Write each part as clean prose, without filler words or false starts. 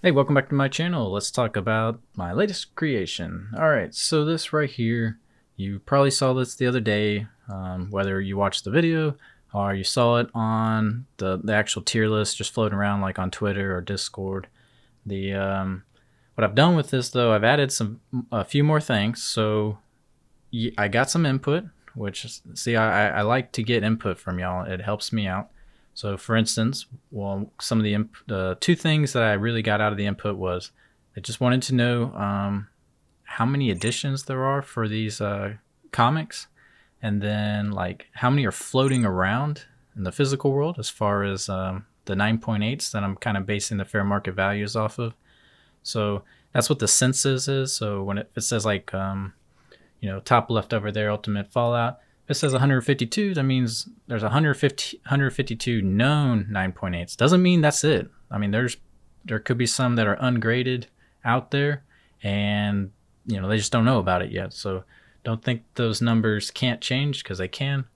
Hey, welcome back to my channel. Let's talk about my latest creation. All right, so this right here, you probably saw this the other day, whether you watched the video or you saw it on the actual tier list just floating around like on Twitter or Discord. The What I've done with this though, I've added a few more things. So I got some input, which see, I like to get input from y'all. It helps me out. So for instance, well, some of the two things that I really got out of the input was I just wanted to know how many editions there are for these comics, and then like how many are floating around in the physical world as far as the 9.8s that I'm kind of basing the fair market values off of. So that's what the census is. So when it says like top left over there, Ultimate Fallout, if it says 152, that means there's 152 known 9.8s. Doesn't mean that's it. I mean, there could be some that are ungraded out there, and they just don't know about it yet. So don't think those numbers can't change, because they can.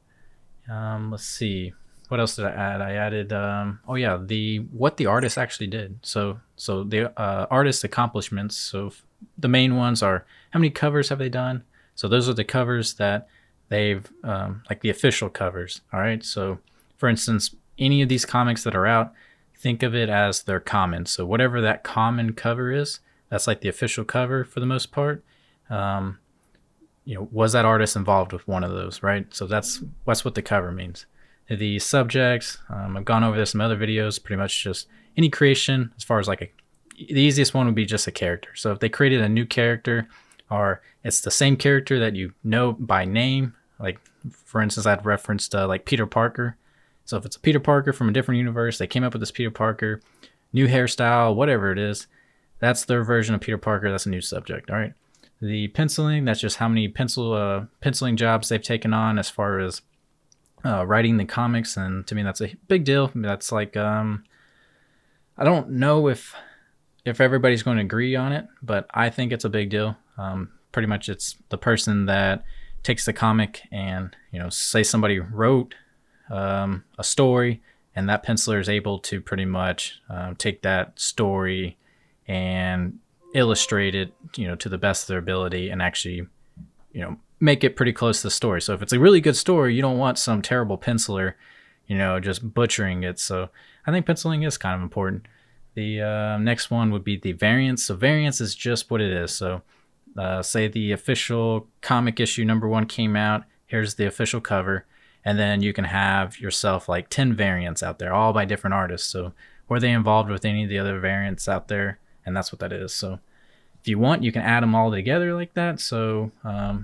Let's see. What else did I add? I added, oh yeah, what the artist actually did. So the artist accomplishments. So the main ones are how many covers have they done. So those are the covers that they've, like the official covers. All right. So for instance, any of these comics that are out, think of it as their common. So whatever that common cover is, that's like the official cover for the most part. Was that artist involved with one of those, right? So that's what the cover means. The subjects, I've gone over this in other videos, pretty much just any creation as far as the easiest one would be just a character. So if they created a new character, or it's the same character that you know by name, like for instance, I'd referenced like Peter Parker. So if it's a Peter Parker from a different universe, they came up with this Peter Parker, new hairstyle, whatever it is, that's their version of Peter Parker. That's a new subject. All right. The penciling, that's just how many penciling jobs they've taken on as far as writing the comics. And to me, that's a big deal. That's like, I don't know if everybody's going to agree on it, but I think it's a big deal. Pretty much it's the person that takes the comic and, say somebody wrote a story, and that penciler is able to pretty much take that story and illustrate it, to the best of their ability, and actually, make it pretty close to the story. So if it's a really good story, you don't want some terrible penciler, just butchering it. So I think penciling is kind of important. The next one would be the variants. So variants is just what it is. So say the official comic issue #1 came out. Here's the official cover. And then you can have yourself like 10 variants out there, all by different artists. So were they involved with any of the other variants out there? And that's what that is. So if you want, you can add them all together like that. So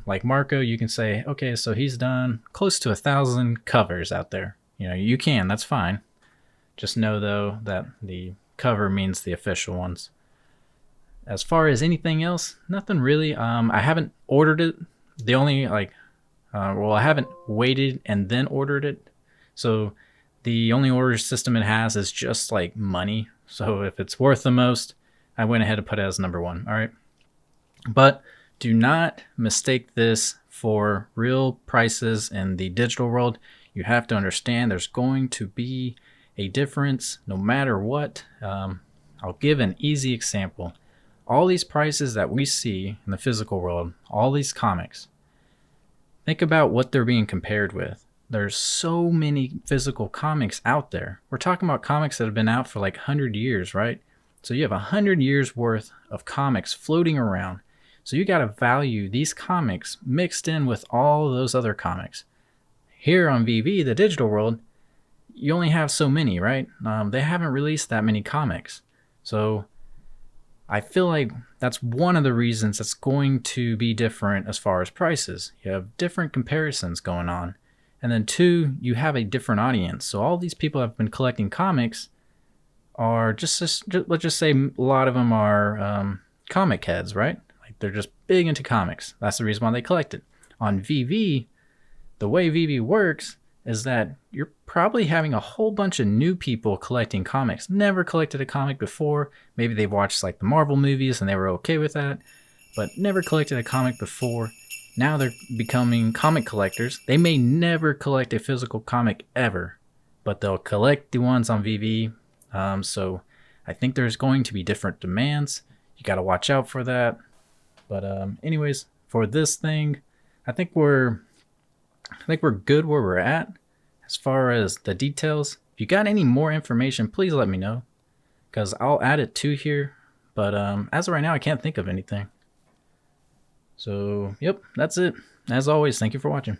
like Marco, you can say, okay, so he's done close to 1,000 covers out there. You can, that's fine. Just know though that the cover means the official ones. As far as anything else, nothing really. I haven't ordered it. The only I haven't waited and then ordered it. So the only order system it has is just like money. So if it's worth the most, I went ahead and put it as #1. All right. But do not mistake this for real prices in the digital world. You have to understand there's going to be a difference no matter what. I'll give an easy example. All these prices that we see in the physical world, all these comics, think about what they're being compared with. There's so many physical comics out there. We're talking about comics that have been out for like 100 years, right? So you have 100 years worth of comics floating around. So you got to value these comics mixed in with all those other comics. Here on VeVe, the digital world, you only have so many, right? They haven't released that many comics. So I feel like that's one of the reasons it's going to be different as far as prices. You have different comparisons going on. And then 2, you have a different audience. So all these people have been collecting comics are just let's just say a lot of them are comic heads, right? Like they're just big into comics. That's the reason why they collect it. On VeVe, the way VeVe works is that you're probably having a whole bunch of new people collecting comics. Never collected a comic before. Maybe they've watched like the Marvel movies and they were okay with that, but never collected a comic before. Now they're becoming comic collectors. They may never collect a physical comic ever, but they'll collect the ones on VeVe. So I think there's going to be different demands. You got to watch out for that. But anyways, for this thing, I think we're good where we're at as far as the details. If you got any more information, please let me know, because I'll add it to here. But as of right now, I can't think of anything. So, yep, that's it. As always, thank you for watching.